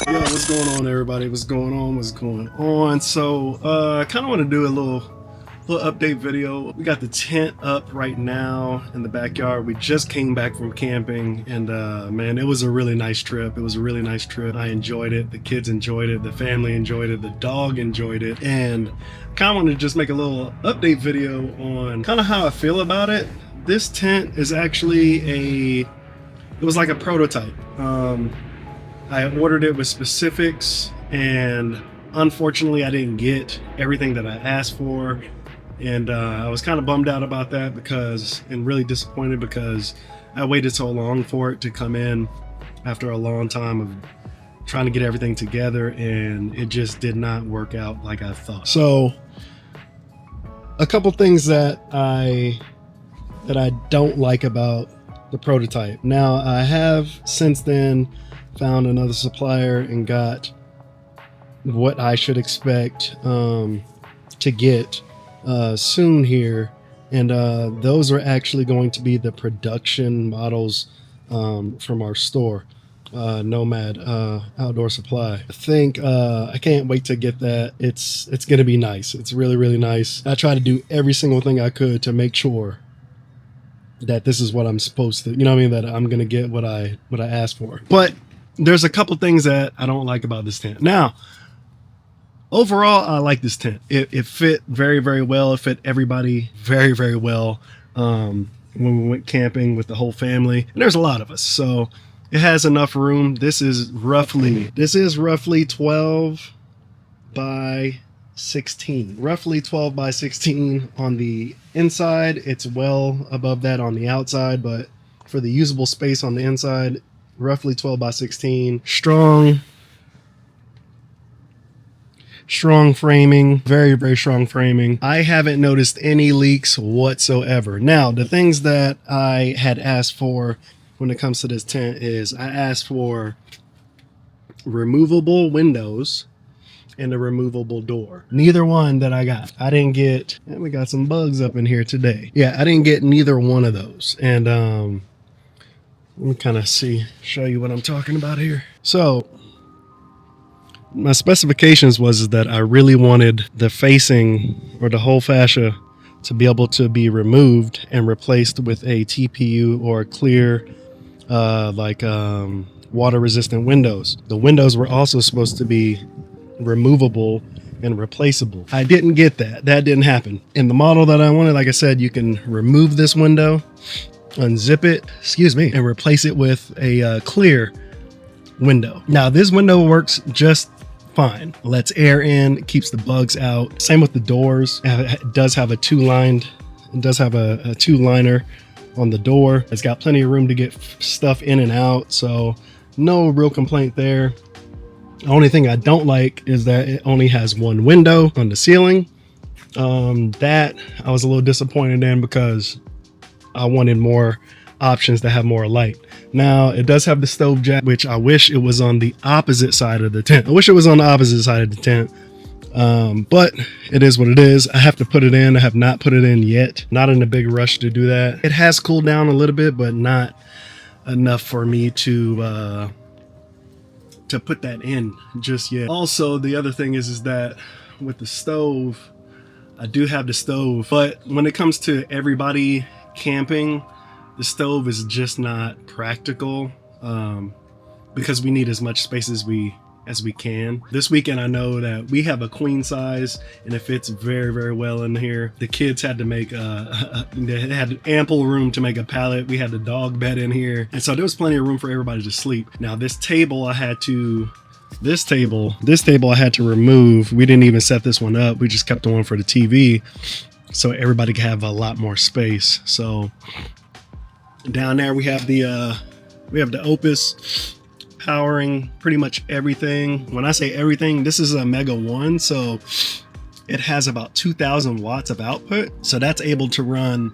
Yo, what's going on, everybody? What's going on? So I kind of want to do a little update video. We got the tent up right now in the backyard. We just came back from camping, and man, it was a really nice trip. I enjoyed it. The kids enjoyed it. The family enjoyed it. The dog enjoyed it. And kind of wanted to just make a little update video on kind of how I feel about it. This tent is actually it was like a prototype. I ordered it with specifics, and unfortunately I didn't get everything that I asked for, and I was kind of bummed out about that and really disappointed because I waited so long for it to come in after a long time of trying to get everything together, and it just did not work out like I thought. So a couple things that I don't like about the prototype. Now, I have since then found another supplier and got what I should expect to get soon here, and those are actually going to be the production models from our store, Nomad Outdoor Supply. I think I can't wait to get that. It's gonna be nice. It's really nice. I try to do every single thing I could to make sure that this is what I'm supposed to, that I'm gonna get what I asked for. But there's a couple things that I don't like about this tent. Now, overall, I like this tent. It fit very well. It fit everybody very well when we went camping with the whole family. And there's a lot of us, so it has enough room. This is roughly 12 by 16. Roughly 12 by 16 on the inside. It's well above that on the outside, but for the usable space on the inside, roughly 12 by 16. Strong framing, very strong framing. I haven't noticed any leaks whatsoever. Now, the things that I had asked for when it comes to this tent is I asked for removable windows and a removable door. Neither one that I got. I didn't get, and we got some bugs up in here today. Yeah, I didn't get neither one of those. And let me kind of show you what I'm talking about here. So my specifications was that I really wanted the facing or the whole fascia to be able to be removed and replaced with a TPU or clear water resistant windows. The windows were also supposed to be removable and replaceable. I didn't get that. That didn't happen. In the model that I wanted, like I said, you can remove this window, unzip it, and replace it with a clear window. Now this window works just fine. Lets air in, keeps the bugs out. Same with the doors. It does have a two-liner on the door. It's got plenty of room to get stuff in and out, so no real complaint there. The only thing I don't like is that it only has one window on the ceiling. That I was a little disappointed in because I wanted more options to have more light. Now it does have the stove jack, which I wish it was on the opposite side of the tent. I wish it was on the opposite side of the tent. But it is what it is. I have to put it in. I have not put it in yet. Not in a big rush to do that. It has cooled down a little bit, but not enough for me to put that in just yet. Also, the other thing is that with the stove, I do have the stove, but when it comes to everybody camping, the stove is just not practical, because we need as much space as we can. This weekend I know that we have a queen size and it fits very, very well in here. The kids had to make they had ample room to make a pallet. We had the dog bed in here, and so there was plenty of room for everybody to sleep. Now this table I had to remove. We didn't even set this one up. We just kept the one for the TV so everybody could have a lot more space. So down there we have the Opus powering pretty much everything. When I say everything, this is a Mega 1, so it has about 2,000 watts of output. So that's able to run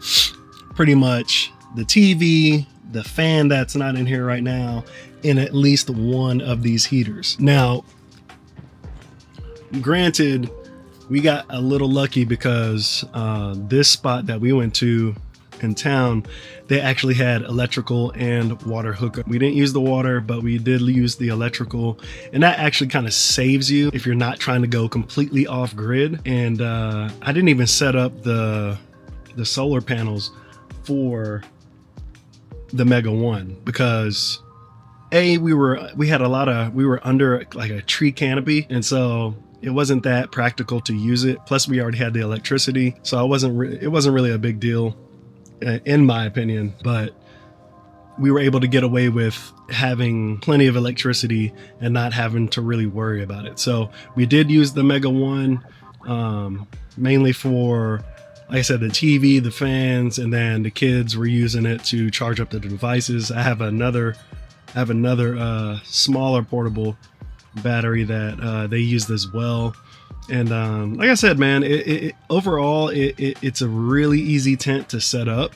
pretty much the TV, the fan that's not in here right now, in at least one of these heaters. Now, granted, we got a little lucky because this spot that we went to in town, they actually had electrical and water hookup. We didn't use the water, but we did use the electrical, and that actually kind of saves you if you're not trying to go completely off grid. And I didn't even set up the solar panels for the Mega 1 because we were under like a tree canopy, and so it wasn't that practical to use it. Plus we already had the electricity, so it wasn't really a big deal in my opinion. But we were able to get away with having plenty of electricity and not having to really worry about it. So we did use the Mega 1 mainly for, like I said, the TV, the fans, and then the kids were using it to charge up the devices. I have another smaller portable battery that they used as well. And like I said, man, overall it's a really easy tent to set up.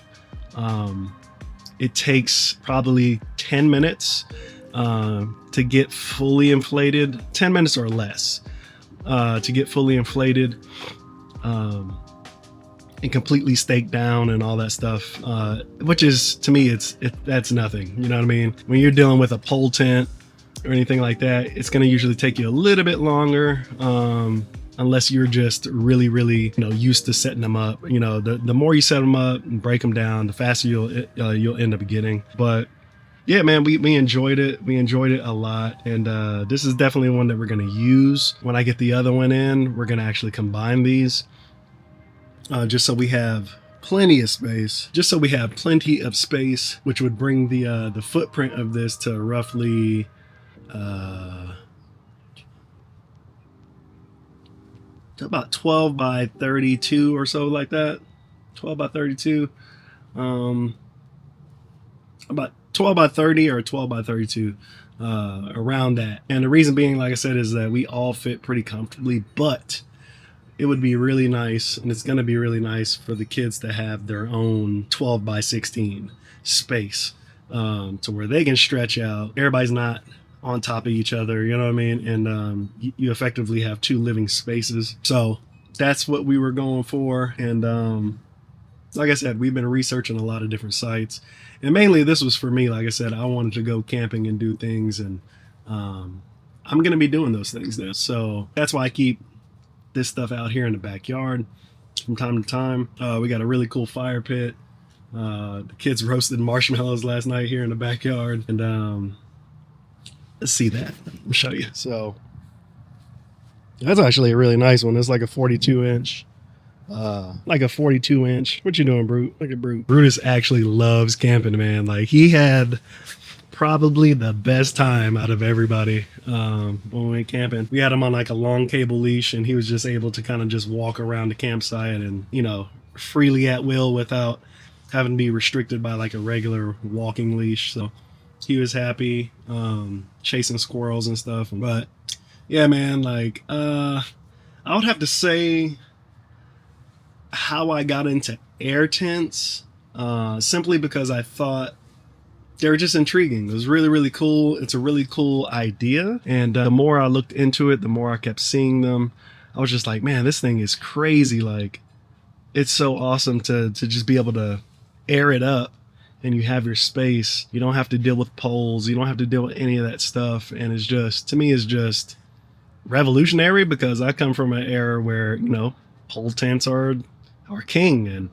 It takes probably 10 minutes to get fully inflated, 10 minutes or less to get fully inflated and completely staked down and all that stuff, which is, to me, that's nothing. You know what I mean? When you're dealing with a pole tent or anything like that, it's going to usually take you a little bit longer, unless you're just really, used to setting them up. The more you set them up and break them down, the faster you'll end up getting. But yeah, man, we enjoyed it. We enjoyed it a lot, and this is definitely one that we're going to use. When I get the other one in, we're going to actually combine these, just so we have plenty of space. Which would bring the footprint of this to roughly about 12 by 32 or so, like that. 12 by 32, about 12 by 30 or 12 by 32, around that. And the reason being, like I said, is that we all fit pretty comfortably, but it would be really nice, and it's going to be really nice for the kids to have their own 12 by 16 space, to where they can stretch out. Everybody's not on top of each other, you know what I mean? And you effectively have two living spaces. So that's what we were going for. And like I said, we've been researching a lot of different sites, and mainly this was for me. Like I said, I wanted to go camping and do things, and I'm going to be doing those things now. So that's why I keep this stuff out here in the backyard from time to time. We got a really cool fire pit. The kids roasted marshmallows last night here in the backyard, and let's see that. I'll show you. So that's actually a really nice one. It's like a 42 inch. What you doing, Brute? Look at Brute. Brutus actually loves camping, man. Like, he had probably the best time out of everybody when we went camping. We had him on like a long cable leash, and he was just able to kind of just walk around the campsite and, you know, freely at will without having to be restricted by like a regular walking leash. So he was happy, chasing squirrels and stuff. But yeah, man, like I would have to say how I got into air tents, simply because I thought they were just intriguing. It was really, really cool. It's a really cool idea. And the more I looked into it, the more I kept seeing them. I was just like, man, this thing is crazy. Like, it's so awesome to just be able to air it up, and you have your space. You don't have to deal with poles. You don't have to deal with any of that stuff. And it's just, to me, it's just revolutionary, because I come from an era where, you know, pole tents are king and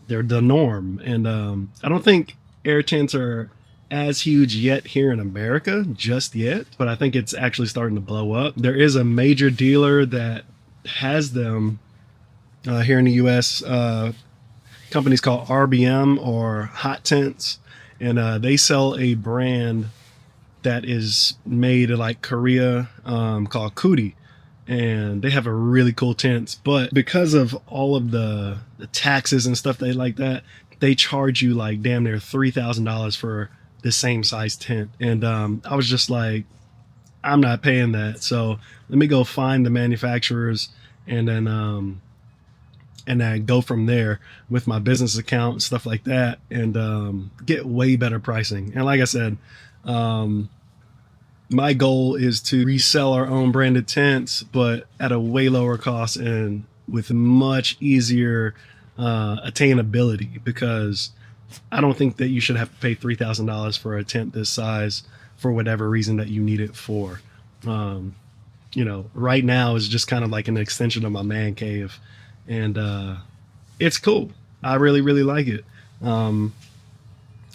they're the norm. And I don't think air tents are as huge yet here in America just yet, but I think it's actually starting to blow up. There is a major dealer that has them here in the US. Company's called RBM, or Hot Tents, and they sell a brand that is made in like Korea, called Kuti, and they have a really cool tents. But because of all of the taxes and stuff like that, they charge you like damn near $3,000 for the same size tent. And I was just like, I'm not paying that. So let me go find the manufacturers, and then I go from there with my business account and stuff like that, and get way better pricing. And like I said, my goal is to resell our own branded tents, but at a way lower cost and with much easier attainability, because I don't think that you should have to pay $3,000 for a tent this size for whatever reason that you need it for. You know, right now is just kind of like an extension of my man cave, and it's cool. I really, really like it.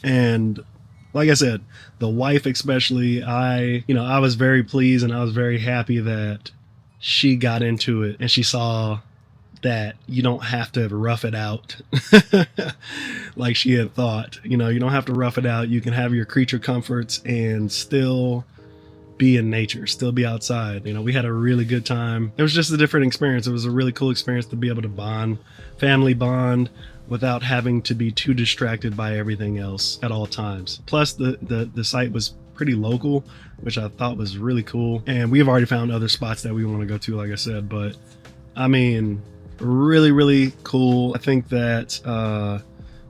And like I said, the wife especially, I was very pleased, and I was very happy that she got into it, and she saw that you don't have to rough it out like she had thought. You know, you don't have to rough it out. You can have your creature comforts and still be in nature, still be outside. You know, we had a really good time. It was just a different experience. It was a really cool experience to be able to family bond, without having to be too distracted by everything else at all times. Plus the site was pretty local, which I thought was really cool. And we've already found other spots that we want to go to, like I said. But I mean, really, really cool. I think that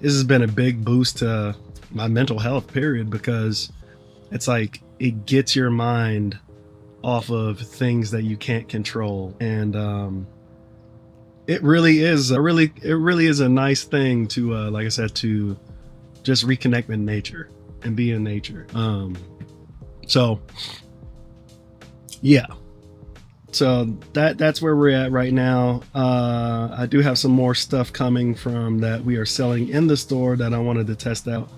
this has been a big boost to my mental health, period, because it's like it gets your mind off of things that you can't control. And it really is a nice thing to like I said, to just reconnect with nature and be in nature. So yeah, so that's where we're at right now. I do have some more stuff coming from that we are selling in the store that I wanted to test out.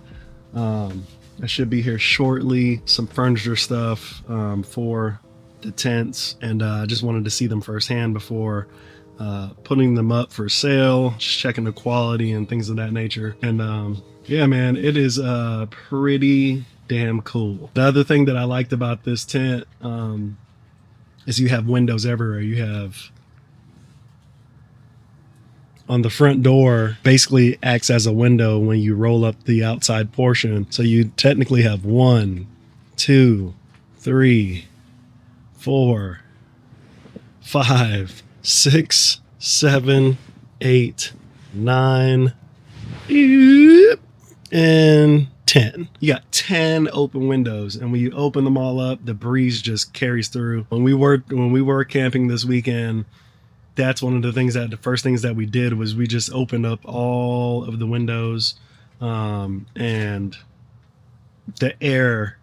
I should be here shortly. Some furniture stuff for the tents, and I just wanted to see them firsthand before putting them up for sale, just checking the quality and things of that nature. And yeah, man, it is pretty damn cool. The other thing that I liked about this tent is you have windows everywhere. You have on the front door, basically acts as a window when you roll up the outside portion. So you technically have 1, 2, 3, 4, 5, 6, 7, 8, 9, and 10. You got 10 open windows, and when you open them all up, the breeze just carries through. When we were camping this weekend, that's one of the first things that we did was we just opened up all of the windows, and the air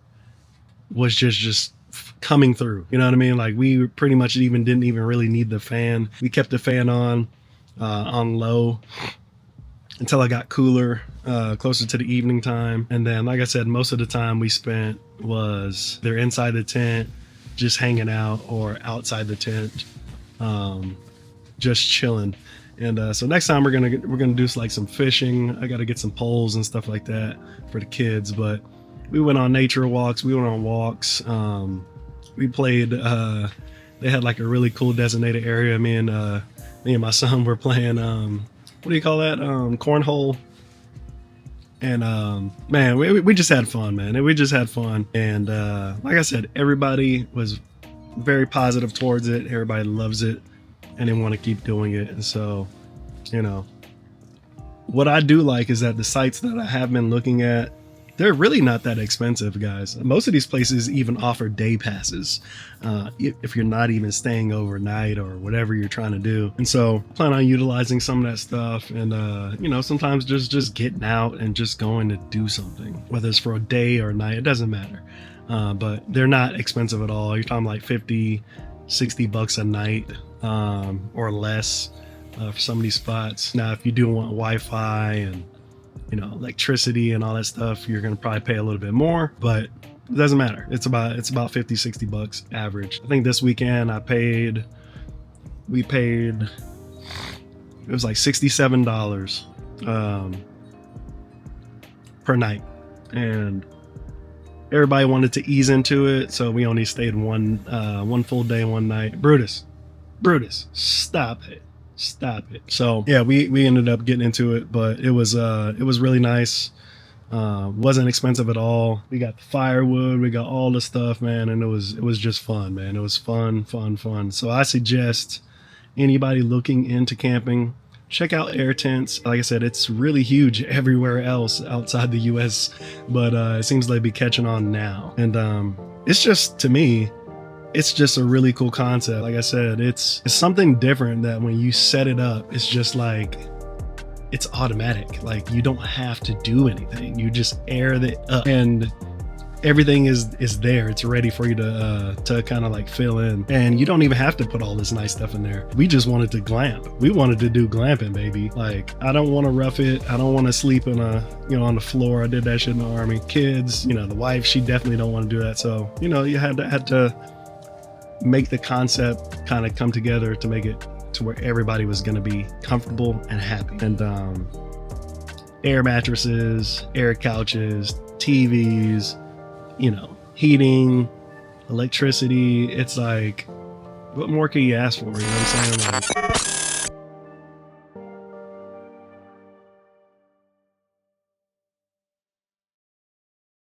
was just coming through. You know what I mean? Like, we pretty much didn't even really need the fan. We kept the fan on low until it got cooler, closer to the evening time. And then, like I said, most of the time we spent was either inside the tent, just hanging out, or outside the tent, just chilling. And so next time we're gonna do like some fishing. I gotta get some poles and stuff like that for the kids, but we went on nature walks, we went on walks, we played, they had like a really cool designated area. Me and my son were playing, what do you call that, cornhole. And man, we just had fun, man. We just had fun. And like I said, everybody was very positive towards it. Everybody loves it and they want to keep doing it. And so, you know, what I do like is that the sites that I have been looking at, they're really not that expensive, guys. Most of these places even offer day passes if you're not even staying overnight or whatever you're trying to do. And so plan on utilizing some of that stuff, and you know, sometimes just getting out and just going to do something, whether it's for a day or a night, it doesn't matter. But they're not expensive at all. You're talking like 50, 60 bucks a night or less for some of these spots. Now, if you do want Wi-Fi and, you know, electricity and all that stuff, you're going to probably pay a little bit more, but it doesn't matter. It's about 50, 60 bucks average. I think this weekend we paid, it was like $67 per night. And everybody wanted to ease into it, so we only stayed one full day, one night. Brutus, stop it. So yeah, we ended up getting into it, but it was really nice. Wasn't expensive at all. We got the firewood, we got all the stuff, man, and it was just fun, man. It was fun. So I suggest anybody looking into camping, check out Air Tents. Like I said, it's really huge everywhere else outside the US, but it seems like be catching on now. And it's just, to me, it's just a really cool concept. Like I said, it's something different that when you set it up, it's just like, it's automatic. Like, you don't have to do anything. You just air it up and everything is there. It's ready for you to kind of like fill in, and you don't even have to put all this nice stuff in there. We just wanted to glamp. We wanted to do glamping, baby. Like, I don't want to rough it. I don't want to sleep in on the floor. I did that shit in the Army. Kids, you know, the wife, she definitely don't want to do that. So, you know, you had to make the concept kind of come together to make it to where everybody was going to be comfortable and happy. And air mattresses, air couches, TVs, you know, heating, electricity. It's like, what more can you ask for? You know what I'm saying? Like,